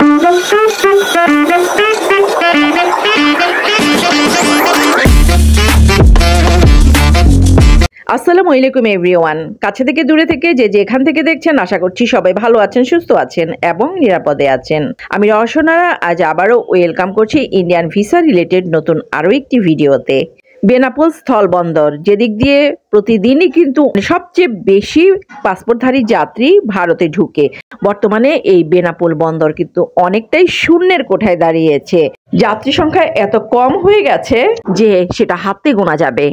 আসসালামু আলাইকুম এভরিওয়ান। কাছে থেকে দূরে থেকে যে যেখান থেকে দেখছেন, আশা করছি সবাই ভালো আছেন, সুস্থ আছেন এবং নিরাপদে আছেন। আমি রওশনারা আজ আবারও ওয়েলকাম করছি ইন্ডিয়ান ভিসা রিলেটেড নতুন আরও একটি ভিডিওতে। বেনাপোল স্থলবন্দর, যেদিক দিয়ে প্রতিদিনই কিন্তু সবচেয়ে বেশি পাসপোর্টধারী যাত্রী ভারতে ঢুকে, বর্তমানে এই বেনাপোল বন্দর কিন্তু অনেকটাই শূন্যের কোঠায় দাঁড়িয়েছে। যাত্রী সংখ্যা এত কম হয়ে গেছে যে সেটা হাতে গোনা যাবে।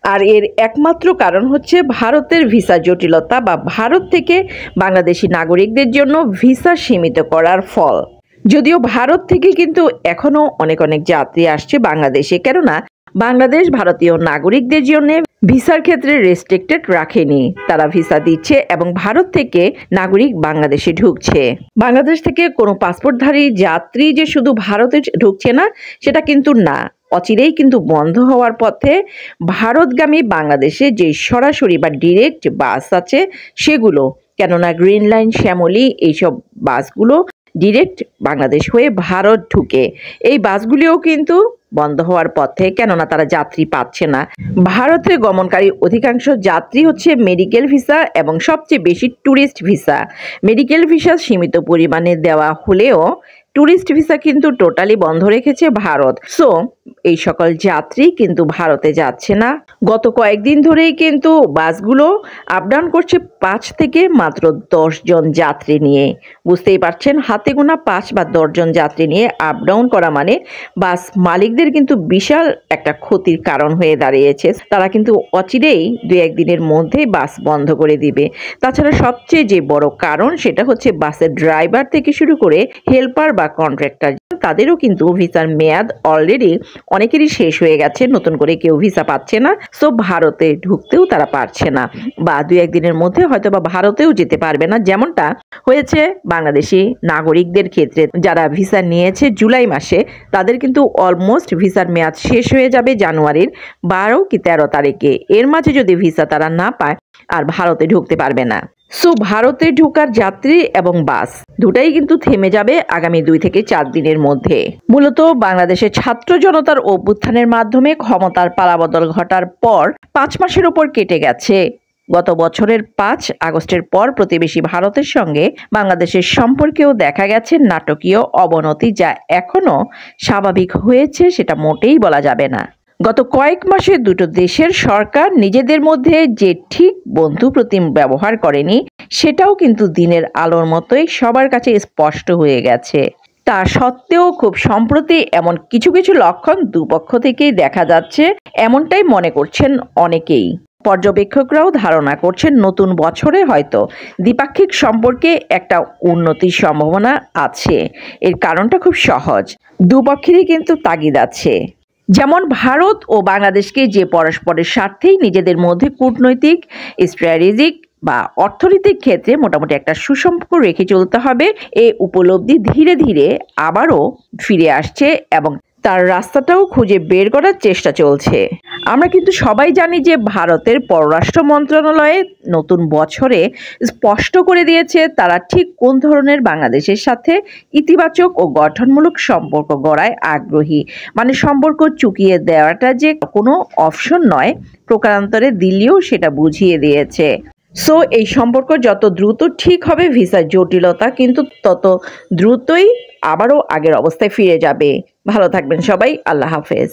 আর এর একমাত্র কারণ হচ্ছে ভারতের ভিসা জটিলতা বা ভারত থেকে বাংলাদেশি নাগরিকদের জন্য ভিসা সীমিত করার ফল। যদিও ভারত থেকে কিন্তু এখনো অনেক যাত্রী আসছে বাংলাদেশে, কেননা বাংলাদেশ ভারতীয় নাগরিকদের জন্য ভিসার ক্ষেত্রে রেস্ট্রিক্টেড রাখেনি। তারা ভিসা দিচ্ছে এবং ভারত থেকে নাগরিক বাংলাদেশে ঢুকছে। বাংলাদেশ থেকে কোনো পাসপোর্টধারী যাত্রী যে শুধু ভারতে ঢুকছে না, সেটা কিন্তু না। অচিরেই কিন্তু বন্ধ হওয়ার পথে ভারতগামী বাংলাদেশে যে সরাসরি বা ডিরেক্ট বাস আছে সেগুলো, কেননা গ্রিন লাইন, শ্যামলী এইসব বাসগুলো ডিরেক্ট বাংলাদেশ হয়ে ভারত ঢুকে, এই বাসগুলিও কিন্তু বন্ধ হওয়ার পথে, কেননা তারা যাত্রী পাচ্ছে না। ভারতে গমনকারী অধিকাংশ যাত্রী হচ্ছে মেডিকেল ভিসা এবং সবচেয়ে বেশি ট্যুরিস্ট ভিসা। মেডিকেল ভিসা সীমিত পরিমাণে দেওয়া হলেও ট্যুরিস্ট ভিসা কিন্তু টোটালি বন্ধ রেখেছে ভারত। সো এই সকল যাত্রী কিন্তু ভারতে যাচ্ছে না। গত কয়েকদিন ধরেই কিন্তু বাসগুলো আপ ডাউন করছে 5 থেকে মাত্র 10 জন যাত্রী নিয়ে। বুঝতেই পারছেন, হাতে গোনা 5 বা 10 জন যাত্রী নিয়ে আপ ডাউন করা মানে বাস মালিকদের কিন্তু বিশাল একটা ক্ষতির কারণ হয়ে দাঁড়িয়েছে। তারা কিন্তু অচিরেই 2-1 দিনের মধ্যে বাস বন্ধ করে দিবে। তাছাড়া সবচেয়ে যে বড় কারণ সেটা হচ্ছে বাসের ড্রাইভার থেকে শুরু করে হেল্পার বা কন্ট্রাক্টর, তাদেরও কিন্তু ভিসার মেয়াদ অলরেডি অনেকেরই শেষ হয়ে গেছে, নতুন করে কেউ ভিসা পাচ্ছে না। সো ভারতে ঢুকতেও তারা পারছে না, বা 2-1 দিনের মধ্যে হয়তো বা ভারতেও যেতে পারবে না, যেমনটা হয়েছে বাংলাদেশি নাগরিকদের ক্ষেত্রে। যারা ভিসা নিয়েছে জুলাই মাসে, তাদের কিন্তু অলমোস্ট ভিসার মেয়াদ শেষ হয়ে যাবে জানুয়ারির 12 কি 13 তারিখে। এর মাঝে যদি ভিসা তারা না পায়, আর ভারতে ঢুকতে পারবে না। সো ভারতে ঢোকার যাত্রী এবং বাস দুটাই কিন্তু থেমে যাবে আগামী 2 থেকে 4 দিনের মধ্যে। মূলত বাংলাদেশের ছাত্র জনতার অভ্যুত্থানের মাধ্যমে ক্ষমতার পালাবদল ঘটার পর 5 মাসের উপর কেটে গেছে। গত বছরের 5 আগস্টের পর প্রতিবেশী ভারতের সঙ্গে বাংলাদেশের সম্পর্কেও দেখা গেছে নাটকীয় অবনতি, যা এখনো স্বাভাবিক হয়েছে সেটা মোটেই বলা যাবে না। গত কয়েক মাসে দুটো দেশের সরকার নিজেদের মধ্যে যে ঠিক বন্ধুপ্রতিম ব্যবহার করেনি, সেটাও কিন্তু দিনের আলোর মতোই সবার কাছে স্পষ্ট হয়ে গেছে। তা সত্ত্বেও খুব সম্প্রতি এমন কিছু লক্ষণ দুপক্ষ থেকেই দেখা যাচ্ছে, এমনটাই মনে করছেন অনেকেই। পর্যবেক্ষকরাও ধারণা করছেন নতুন বছরে হয়তো দ্বিপাক্ষিক সম্পর্কে একটা উন্নতির সম্ভাবনা আছে। এর কারণটা খুব সহজ, দুপক্ষেরই কিন্তু তাগিদ আছে। যেমন ভারত ও বাংলাদেশকে যে পরস্পরের স্বার্থেই নিজেদের মধ্যে কূটনৈতিক, স্ট্র্যাটেজিক বা অর্থনৈতিক ক্ষেত্রে মোটামুটি একটা সুসম্পর্ক রেখে চলতে হবে, এই উপলব্ধি ধীরে ধীরে আবারও ফিরে আসছে এবং তার রাস্তাটাও খুঁজে বের করার চেষ্টা চলছে। আমরা কিন্তু সবাই জানি যে ভারতের পররাষ্ট্র মন্ত্রণালয়ে নতুন বছরে স্পষ্ট করে দিয়েছে তারা ঠিক কোন ধরনের বাংলাদেশের সাথে ইতিবাচক ও গঠনমূলক সম্পর্ক গড়ায় আগ্রহী। মানে সম্পর্ক চুকিয়ে দেওয়াটা যে কোনো অপশন নয়, প্রকারান্তরে দিল্লিও সেটা বুঝিয়ে দিয়েছে। সো এই সম্পর্ক যত দ্রুত ঠিক হবে, ভিসার জটিলতা কিন্তু তত দ্রুতই আবারও আগের অবস্থায় ফিরে যাবে। ভালো থাকবেন সবাই, আল্লাহ হাফেজ।